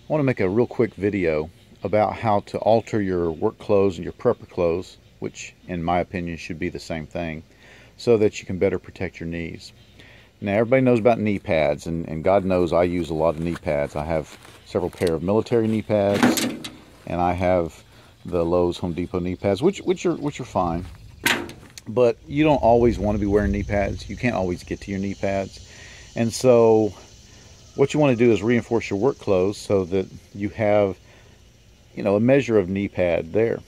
I want to make a real quick video about how to alter your work clothes and your prepper clothes, which in my opinion should be the same thing, so that you can better protect your knees. Now everybody knows about knee pads, and God knows I use a lot of knee pads. I have several pair of military knee pads, and I have the Lowe's Home Depot knee pads, which are fine. But you don't always want to be wearing knee pads. You can't always get to your knee pads. And so what you want to do is reinforce your work clothes so that you have, a measure of knee pad there.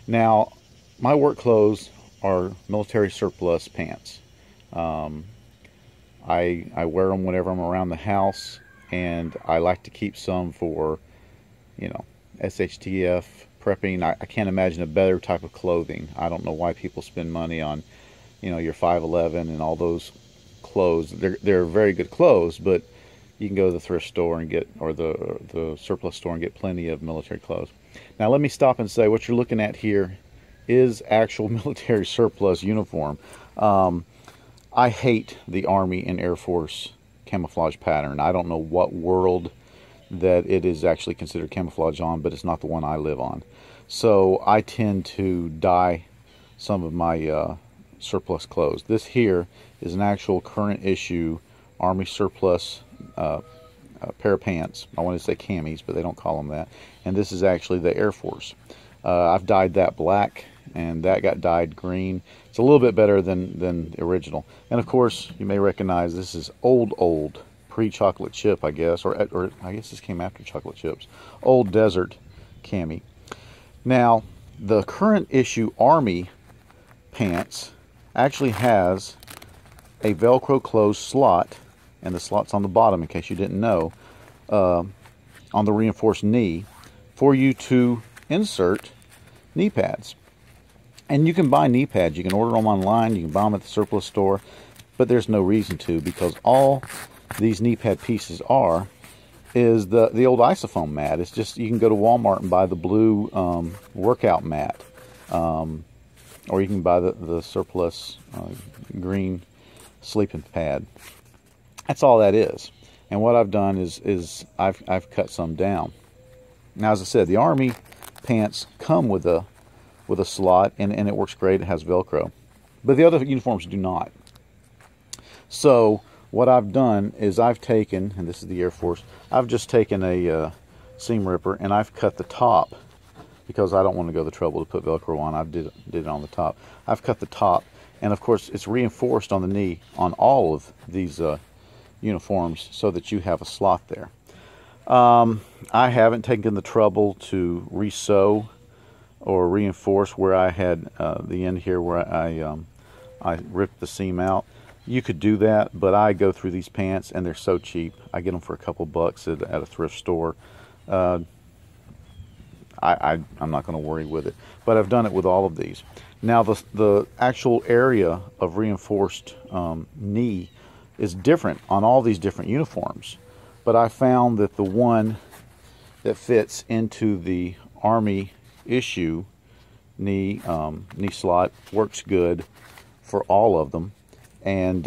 Now, my work clothes are military surplus pants. I wear them whenever I'm around the house, and I like to keep some for, SHTF, prepping. I can't imagine a better type of clothing. I don't know why people spend money on, your 511 and all those clothes. They're very good clothes, but you can go to the thrift store and get, or the surplus store and get plenty of military clothes. Now let me stop and say what you're looking at here is actual military surplus uniform. I hate the Army and Air Force camouflage pattern. I don't know what world that it is actually considered camouflage on, but it's not the one I live on. So I tend to dye some of my surplus clothes. This here is an actual current issue Army surplus pair of pants. I want to say camis, but they don't call them that. And this is actually the Air Force. I've dyed that black, and that got dyed green. It's a little bit better than the original. And of course, you may recognize this is old pre-chocolate chip, I guess, or I guess this came after chocolate chips. Old desert cami. Now, the current issue Army pants actually has a Velcro closed slot, and the slot's on the bottom, in case you didn't know, on the reinforced knee, for you to insert knee pads. And you can buy knee pads. You can order them online. You can buy them at the surplus store, but there's no reason to, because all these knee pad pieces is the old isofoam mat. It's just, you can go to Walmart and buy the blue workout mat, or you can buy the surplus green sleeping pad. That's all that is. And what I've done is I've cut some down. Now, as I said, the Army pants come with a slot, and it works great. It has Velcro, but the other uniforms do not. So what I've done is I've taken, and this is the Air Force, I've just taken a seam ripper, and I've cut the top, because I don't want to go the trouble to put Velcro on. I did it on the top. I've cut the top, and of course it's reinforced on the knee on all of these uniforms, so that you have a slot there. I haven't taken the trouble to re-sew or reinforce where I had the end here where I ripped the seam out. You could do that, but I go through these pants, and they're so cheap. I get them for a couple bucks at a thrift store. I'm not going to worry with it, but I've done it with all of these. Now the actual area of reinforced knee is different on all these different uniforms, but I found that the one that fits into the Army issue knee slot works good for all of them. And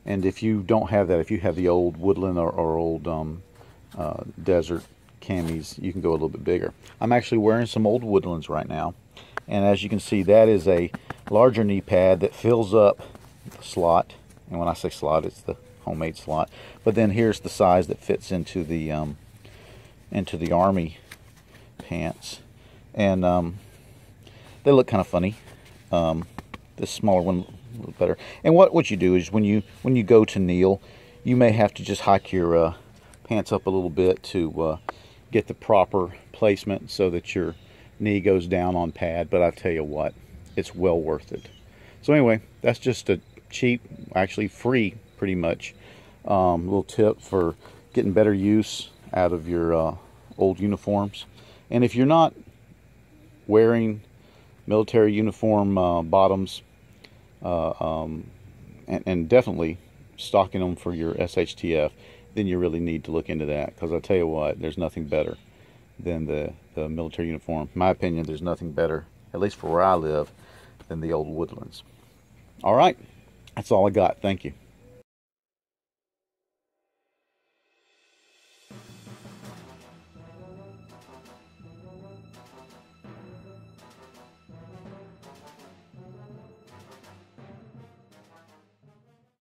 if you don't have that, if you have the old woodland or old desert camis, you can go a little bit bigger. I'm actually wearing some old woodlands right now, and as you can see, that is a larger knee pad that fills up the slot. And when I say slot, it's the homemade slot. But then here's the size that fits into the Army pants, and they look kind of funny. This smaller one a little better. And what you do is when you go to kneel, you may have to just hike your pants up a little bit to get the proper placement so that your knee goes down on pad. But I tell you what, it's well worth it. So anyway, that's just a cheap, actually free, pretty much, little tip for getting better use out of your old uniforms. And if you're not wearing military uniform bottoms, and definitely stocking them for your SHTF, then you really need to look into that, because I'll tell you what, there's nothing better than the military uniform. In my opinion, there's nothing better, at least for where I live, than the old woodlands. All right, that's all I got. Thank you.